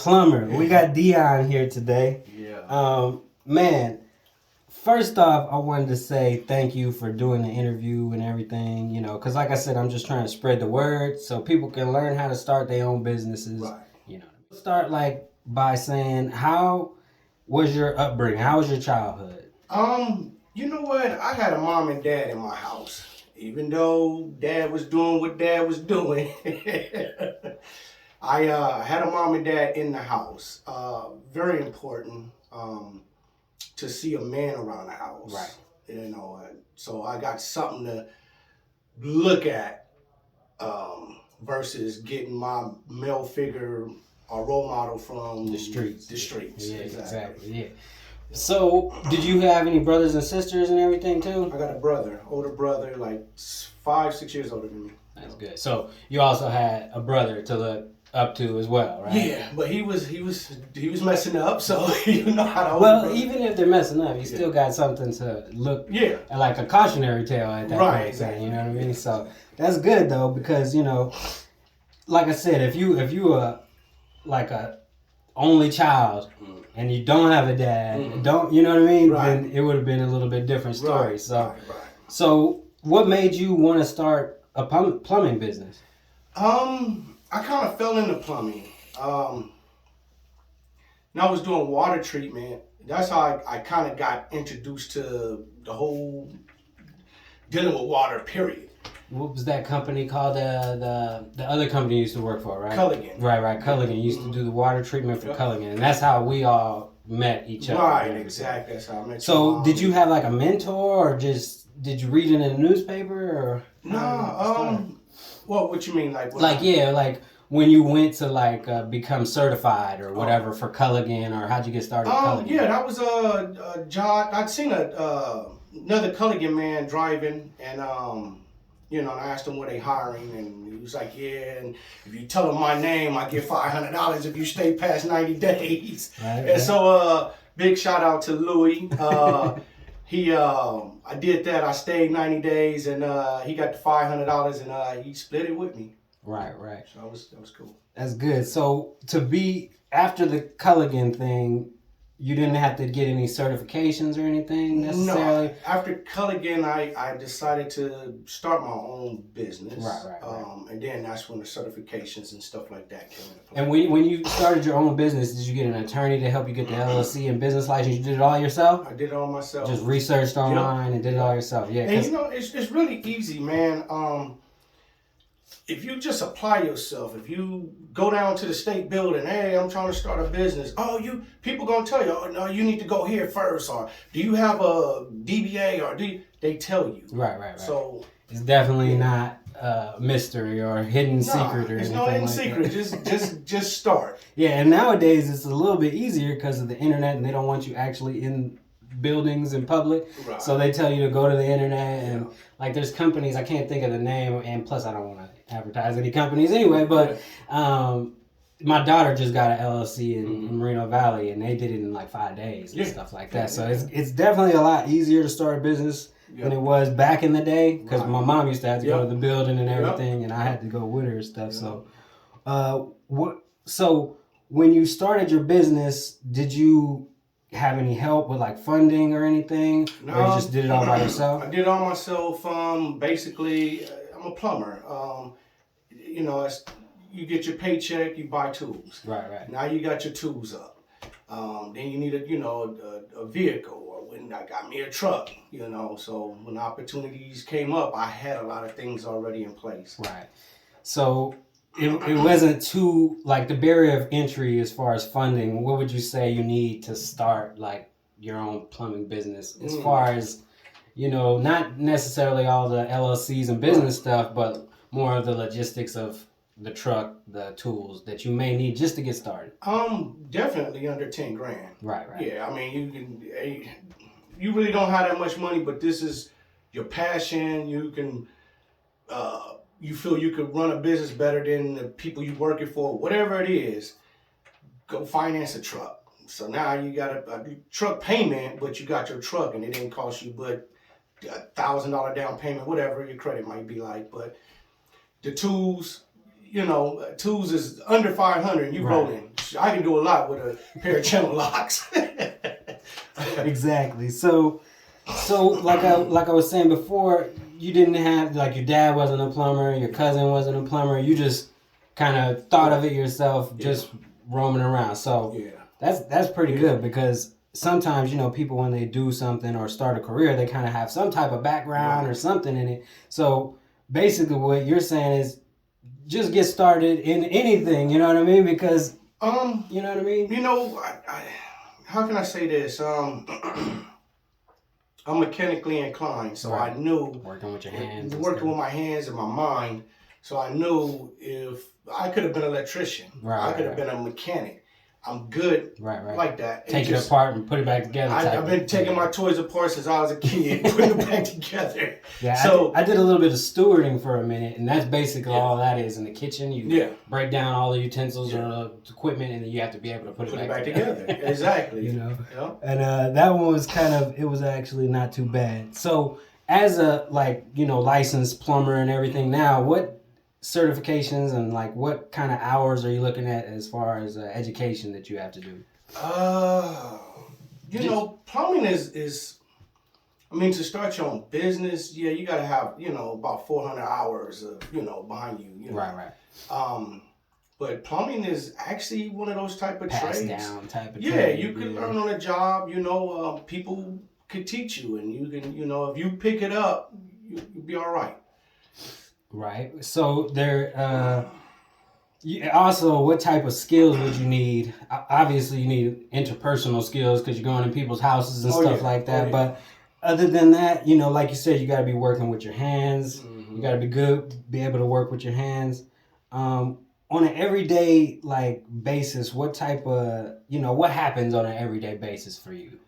plumber. We got Dion here today. Yeah. Man, first off, I wanted to say thank you for doing the interview and everything, you know, because like I said, I'm just trying to spread the word so people can learn how to start their own businesses. Right. You know, start like by saying, how was your upbringing? How was your childhood? You know what? I had a mom and dad in my house. Even though dad was doing what dad was doing, I had a mom and dad in the house. Very important to see a man around the house. Right. You know, so I got something to look at versus getting my male figure or role model from The streets. The streets. Yeah, exactly. Yeah. So, did you have any brothers and sisters and everything too? I got a brother, older brother, like 5-6 years older than me. That's good. So you also had a brother to look up to as well, right? Yeah, but he was messing up, so you know how to. Well, even if they're messing up, you still got something to look. Yeah. Like a cautionary tale at that Right, point. exactly. You know what I mean? So that's good though, because you know, like I said, if you are like a only child and you don't have a dad, don't you know what I mean? Right. Then it would have been a little bit different story. Right, So, right. So what made you want to start a plumbing business? I kind of fell into plumbing. Now I was doing water treatment. That's how I kind of got introduced to the whole dealing with water, period. What was that company called? The other company you used to work for, right? Culligan. Right. Culligan used to do the water treatment for Culligan, and that's how we all met each other. Right, exactly. That's how I met. So, did you have like a mentor, or just did you read it in the newspaper, or? No. What you mean, like? Like when you went to like become certified or whatever for Culligan, or how'd you get started? With Culligan? Yeah, that was a job. I'd seen another Culligan man driving, and you know, and I asked him where they hiring, and he was like, yeah, and if you tell him my name, I get $500 if you stay past 90 days. Right, and so, big shout out to Louis. I did that. I stayed 90 days, and he got the $500, and he split it with me. Right. So that was cool. That's good. So to be after the Culligan thing, you didn't have to get any certifications or anything necessarily? No. After Culligan, I decided to start my own business. Right. And then that's when the certifications and stuff like that came into play. And when you started your own business, did you get an attorney to help you get the LLC and business license? You did it all yourself? I did it all myself. Just researched online and did it all yourself. Yeah. And you know, it's really easy, man. If you just apply yourself, if you go down to the state building, hey, I'm trying to start a business. People gonna tell you, oh no, you need to go here first, or do you have a DBA, or they tell you. Right. So it's definitely not mystery or hidden secret or anything. It's no hidden secret. Just start. Yeah, and nowadays it's a little bit easier because of the internet, and they don't want you actually in buildings in public. Right. So they tell you to go to the internet, and like there's companies, I can't think of the name, and plus I don't want to advertise any companies anyway, but my daughter just got an LLC in Moreno Valley, and they did it in like 5 days and stuff like that. So it's definitely a lot easier to start a business than it was back in the day, because my mom used to have to go to the building and everything, and I had to go with her and stuff. So so when you started your business, did you have any help with like funding or anything? No, or you just did it all by yourself? I did it all myself. Basically, I'm a plumber. You know, you get your paycheck, you buy tools. Right. Now you got your tools up. Then you need a vehicle, or when I got me a truck. You know, so when opportunities came up, I had a lot of things already in place. Right. So it wasn't too, like, the barrier of entry as far as funding. What would you say you need to start like your own plumbing business, as far as, you know, not necessarily all the LLCs and business stuff, but more of the logistics of the truck, the tools that you may need just to get started? Definitely under 10 grand. Right. Yeah, I mean, you really don't have that much money, but this is your passion. You can, you feel you could run a business better than the people you working for, whatever it is, go finance a truck. So now you got a truck payment, but you got your truck, and it didn't cost you but $1,000 down payment, whatever your credit might be like. But the tools, you know, tools is under 500 and you rolling. I can do a lot with a pair of channel locks. Exactly. So like I was saying before, you didn't have, like, your dad wasn't a plumber, your cousin wasn't a plumber. You just kind of thought of it yourself, just roaming around. So that's pretty good, because sometimes, you know, people, when they do something or start a career, they kind of have some type of background or something in it. So basically what you're saying is just get started in anything, you know what I mean? Because, you know what I mean? You know, how can I say this? I'm mechanically inclined, so I knew working with your hands, working with my hands and my mind. So I knew if I could have been an electrician, I could have been a mechanic. I'm good like that. Take it apart and put it back together. I've been taking my toys apart since I was a kid, putting them back together. Yeah, so I did a little bit of stewarding for a minute, and that's basically all that is in the kitchen. You break down all the utensils or equipment, and then you have to be able to put it back together. Exactly. You know, and that one was it was actually not too bad. So as a, like, you know, licensed plumber and everything now, what certifications and, like, what kind of hours are you looking at as far as education that you have to do? You know, plumbing is I mean, to start your own business, you got to have, you know, about 400 hours of, you know, behind you. You know? Right. But plumbing is actually one of those type of trades. Down type of trade. You can learn on a job. You know, people could teach you, and you can, you know, if you pick it up, you'll be all right. Right. So there. Also, what type of skills would you need? Obviously, you need interpersonal skills because you're going in people's houses and stuff like that. But other than that, you know, like you said, you got to be working with your hands. You got to be able to work with your hands. On an everyday, like, basis, what type of, you know, what happens on an everyday basis for you?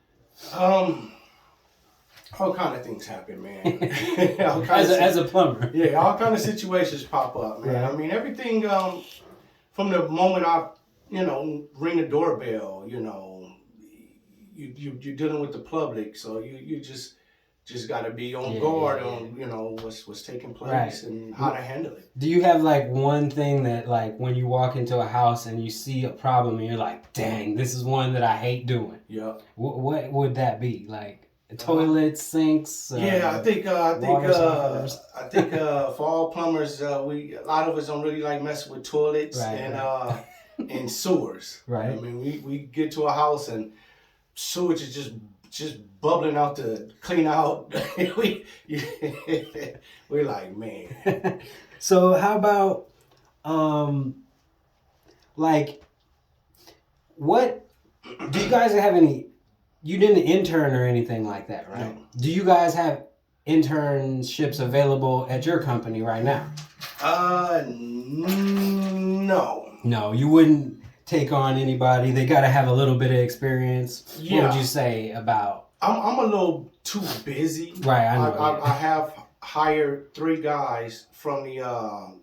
All kind of things happen, man. as a plumber. Yeah, all kind of situations pop up, man. I mean, everything from the moment I, you know, ring the doorbell, you know, you're dealing with the public, so you just got to be on guard on, you know, what's taking place and how to handle it. Do you have, like, one thing that, like, when you walk into a house and you see a problem and you're like, dang, this is one that I hate doing? Yeah. What would that be? Like, toilets, sinks? I think for all plumbers, a lot of us don't really like messing with toilets and sewers. Right. I mean, we get to a house and sewage is just bubbling out to clean out. We're like, man. So how about like, what do you guys have any? You didn't intern or anything like that, right? No. Do you guys have internships available at your company right now? No. No, you wouldn't take on anybody. They got to have a little bit of experience. Yeah. What would you say about? I'm a little too busy. Right, I know. I have hired 3 guys from the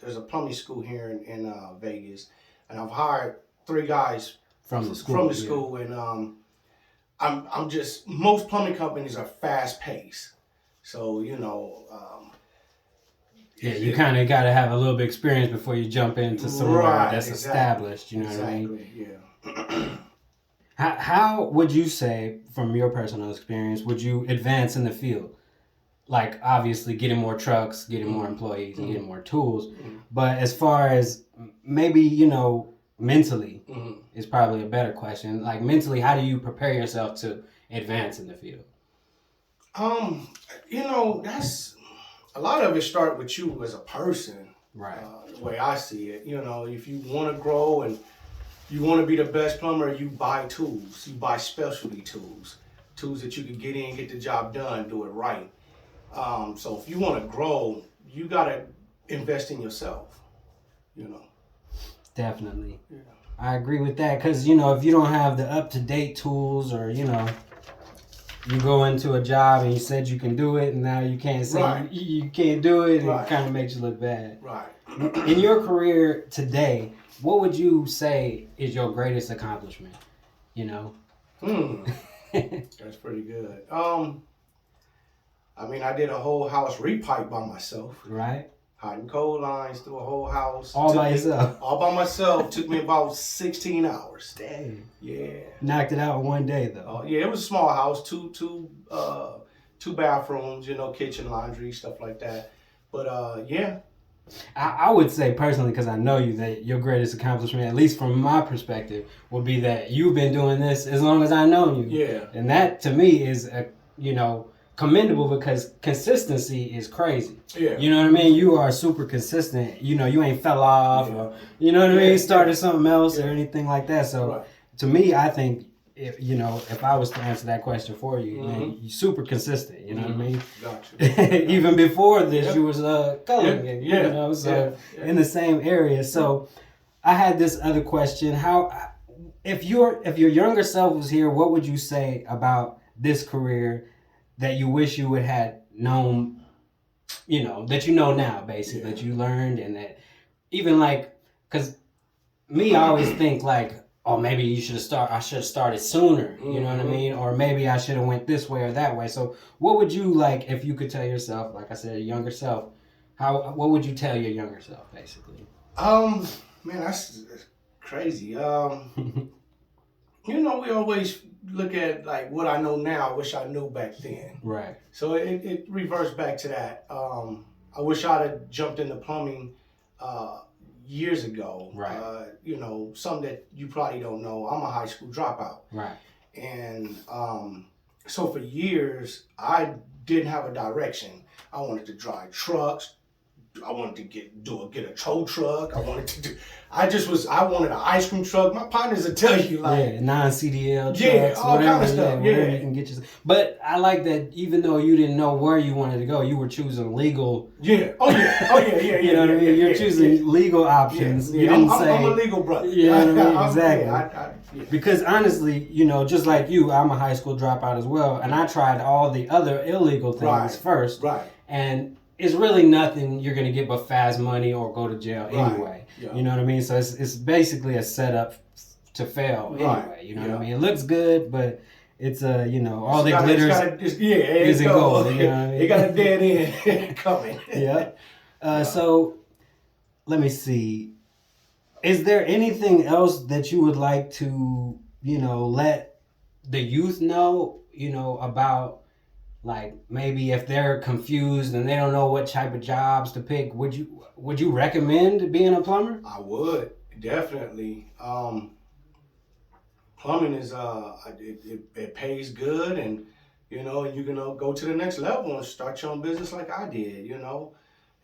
there's a plumbing school here in Vegas, and I've hired 3 guys from the school. And I'm just, most plumbing companies are fast paced, so you know. You kind of got to have a little bit of experience before you jump into somewhere that's established. You know what I mean? Yeah. How would you say, from your personal experience, would you advance in the field? Like, obviously, getting more trucks, getting more employees, and getting more tools. But as far as maybe, you know, mentally is probably a better question. Like, mentally, how do you prepare yourself to advance in the field? You know, that's a lot of it start with you as a person. Right. The way I see it, you know, if you want to grow and you want to be the best plumber, you buy tools. You buy specialty tools that you can get in, get the job done, do it right. So if you want to grow, you got to invest in yourself, you know. Definitely. Yeah. I agree with that, because, you know, if you don't have the up-to-date tools, or, you know, you go into a job and you said you can do it and now you can't say you can't do it, and it kind of makes you look bad. Right. In your career today, what would you say is your greatest accomplishment? You know? That's pretty good. I mean, I did a whole house repipe by myself. Right. hot and cold lines through a whole house. All by yourself? All by myself. Took me about 16 hours. Dang. Yeah. Knocked it out in one day, though. Yeah, it was a small house, two bathrooms, kitchen, laundry, stuff like that. But yeah. I would say personally, because I know you, that your greatest accomplishment, at least from my perspective, would be that you've been doing this as long as I know you. Yeah. And that to me is commendable, because consistency is crazy. Yeah. You know what I mean? You are super consistent. You ain't fell off, or you know what I mean, started something else or anything like that. So to me, I think if I was to answer that question for you, you're super consistent. You know what I mean? Gotcha. Even before this, you was coloring, in the same area. So I had this other question: if your younger self was here, what would you say about this career that you wish you would have known? That now, basically, that you learned, and that even because me, I always think oh, maybe I should have started sooner, you know what I mean? Or maybe I should have went this way or that way. So what would you if you could tell yourself, like I said, your younger self, what would you tell your younger self, basically? Man, that's crazy. We always look at what I know now, I wish I knew back then. Right. So it reversed back to that. I wish I'd have jumped into plumbing years ago. Right. Something that you probably don't know. I'm a high school dropout. Right. And so for years, I didn't have a direction. I wanted to drive trucks. I wanted to get a tow truck. I wanted an ice cream truck. My partners will tell you non-CDL trucks, all whatever, kind of stuff. Whatever you can get yourself. But I like that even though you didn't know where you wanted to go, you were choosing legal. Yeah. Oh yeah. You know what I mean? You're choosing legal options. Yeah. You didn't say. I'm a legal brother. You know what I mean? Exactly. Because honestly, just like you, I'm a high school dropout as well, and I tried all the other illegal things first. Right. And it's really nothing you're going to get but fast money or go to jail anyway. Yeah. You know what I mean? So it's basically a setup to fail anyway. You know what I mean? It looks good, but it's all the glitters isn't gold. You know what I mean? It got a dead end coming. Yeah. So let me see. Is there anything else that you would like to, let the youth know, about? Maybe if they're confused and they don't know what type of jobs to pick, would you recommend being a plumber? I would, definitely. Plumbing is it pays good, and you can go to the next level and start your own business like I did, and now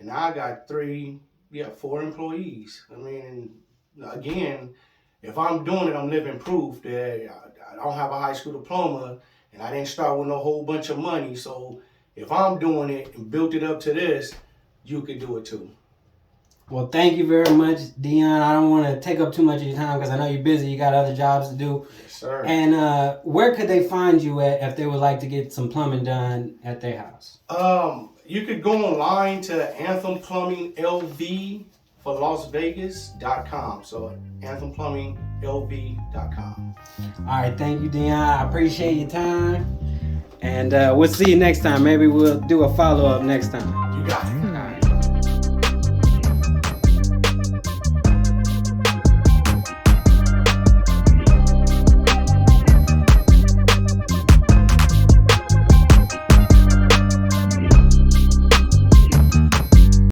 I got 4 employees. I mean, and again, if I'm doing it, I'm living proof that I don't have a high school diploma. And I didn't start with no whole bunch of money. So if I'm doing it and built it up to this, you could do it too. Well, thank you very much, Dion. I don't want to take up too much of your time because I know you're busy. You got other jobs to do. Yes, sir. And where could they find you at if they would like to get some plumbing done at their house? You could go online to Anthem Plumbing LV for LasVegas.com. So AnthemPlumbingLV.com. All right, thank you, Dion. I appreciate your time. And we'll see you next time. Maybe we'll do a follow-up next time. You got it.